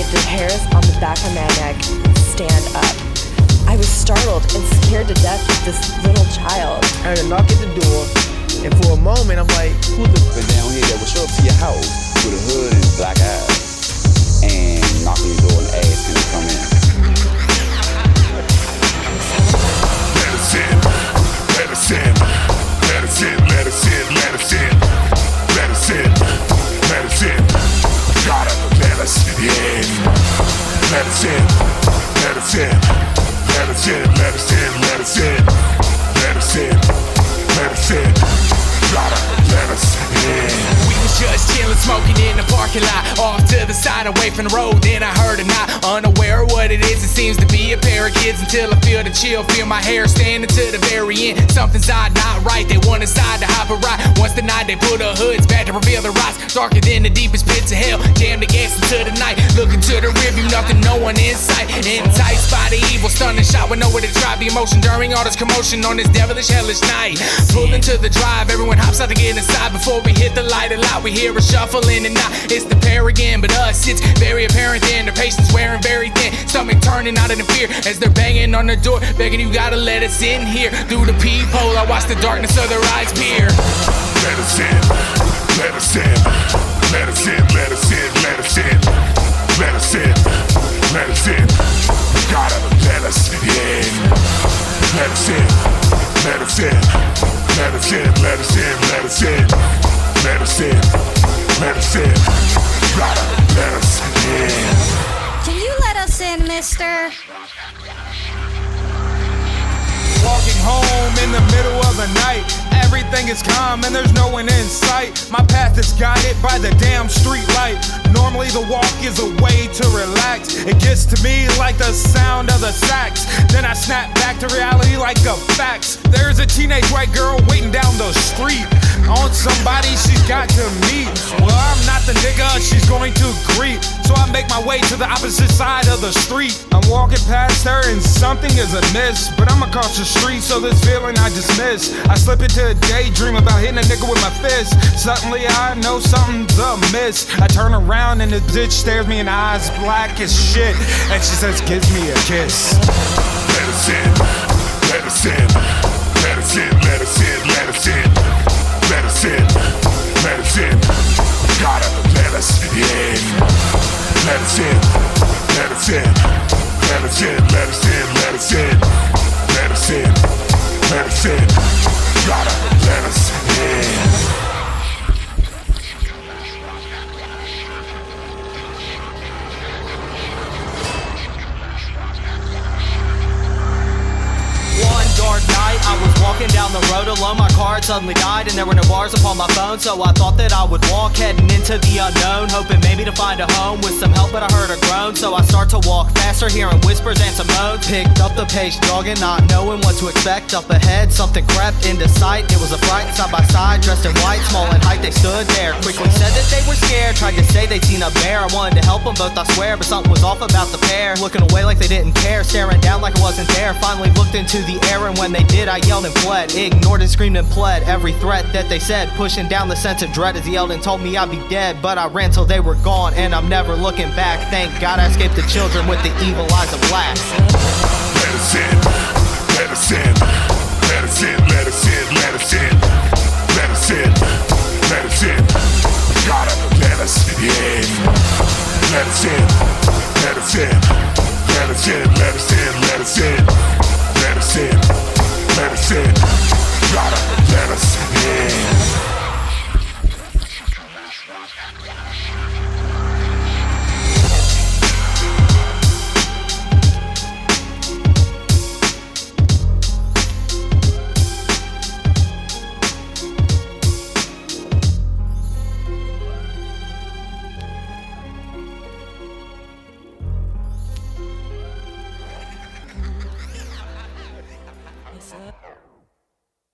made the hairs on the back of my neck stand up. I was startled and scared to death of this little child. I heard a knock at the door, and for a moment I'm like, who the f*** down here that would show up to your house with a hood and black eyes and knock on your door and ask him to come in? Let us in, let us in, let us in, let us in, let us in, let us in, let us in. Gotta let us in. Let us in, let us in, let us in, let us in, let us in, let us in, let us in. Gotta let us in. We was just chillin', smoking in the parking lot, off to the side, away from the road. Then I heard a knock, unaware of what it is. It seems to be a pair of kids until I feel the chill, feel my hair standing to the very end. Something's odd, not right. They want inside to hop a ride. Once the night, they put the hoods back to reveal the rocks, darker than the deepest pits of hell. Jam the gas into the night, looking to the rearview, nothing, no one in sight. Enticed by the evil, stunning shot with nowhere to drive. The emotion during all this commotion on this devilish, hellish night. Pulling to the drive, everyone hops out to get inside. Before we hit the light a lot, we hear a shuffling, and now it's the pair again. But us, it's very apparent then, their patience wearing very thin, stomach turning out in fear as they're banging on the door, begging you gotta let us in here. Through the peephole, I watch the darkness of their eyes peer. Let us in, let us in, let us in, let us in, let us in, let us in, let us in. Gotta let us in. Let us in, let us in, let us in, let us in, let us in, let us in, let us in. Gotta let us in. Can you let us in, mister? Walking home in the middle of the night, everything is calm and there's no one in sight. My path is guided by the damn street light. Normally the walk is a way to relax. It gets to me like the sound of the sax. Then I snap back to reality like the facts. There's a teenage white girl waiting down the street on somebody she's got to meet. Well, I'm not the nigga she's going to greet, so I make my way to the opposite side of the street. I'm walking past her and something is amiss, but I'm across the street, so this feeling I dismiss. I slip into a daydream about hitting a nigga with my fist. Suddenly I know something's amiss. I turn around and the bitch stares me in the eyes, black as shit, and she says, "Give me a kiss." Let us in, let us in, let us in, let us in, let us in, let us in, let us in. Gotta let us in. Let us in, let us in, let us in, let us in, let us in, let us in, let us in. Gotta let us in. Dark night, I was walking down the road alone. My car had suddenly died and there were no bars upon my phone, so I thought that I would walk heading into the unknown, hoping maybe to find a home with some help, but I heard a groan, so I start to walk faster, hearing whispers and some moans. Picked up the pace, jogging, not knowing what to expect. Up ahead, something crept into sight. It was a fright, side by side, dressed in white, small in height. They stood there, quickly said that they were scared, tried to say they'd seen a bear. I wanted to help them both, I swear, but something was off about the pair. Looking away like they didn't care, staring down like I wasn't there. Finally looked into the air, and when they did, I yelled and fled. Ignored and screamed and pled every threat that they said, pushing down the sense of dread as he yelled and told me I'd be dead. But I ran till they were gone, and I'm never looking back. Thank God I escaped the children with the evil eyes of black. Let us in, let us in, let us in, let us in, let us in, let us in, let us in. Gotta let us in. Let us in, let us in, let us in, let us in, let us in, let us in, let us in. Gotta let us in.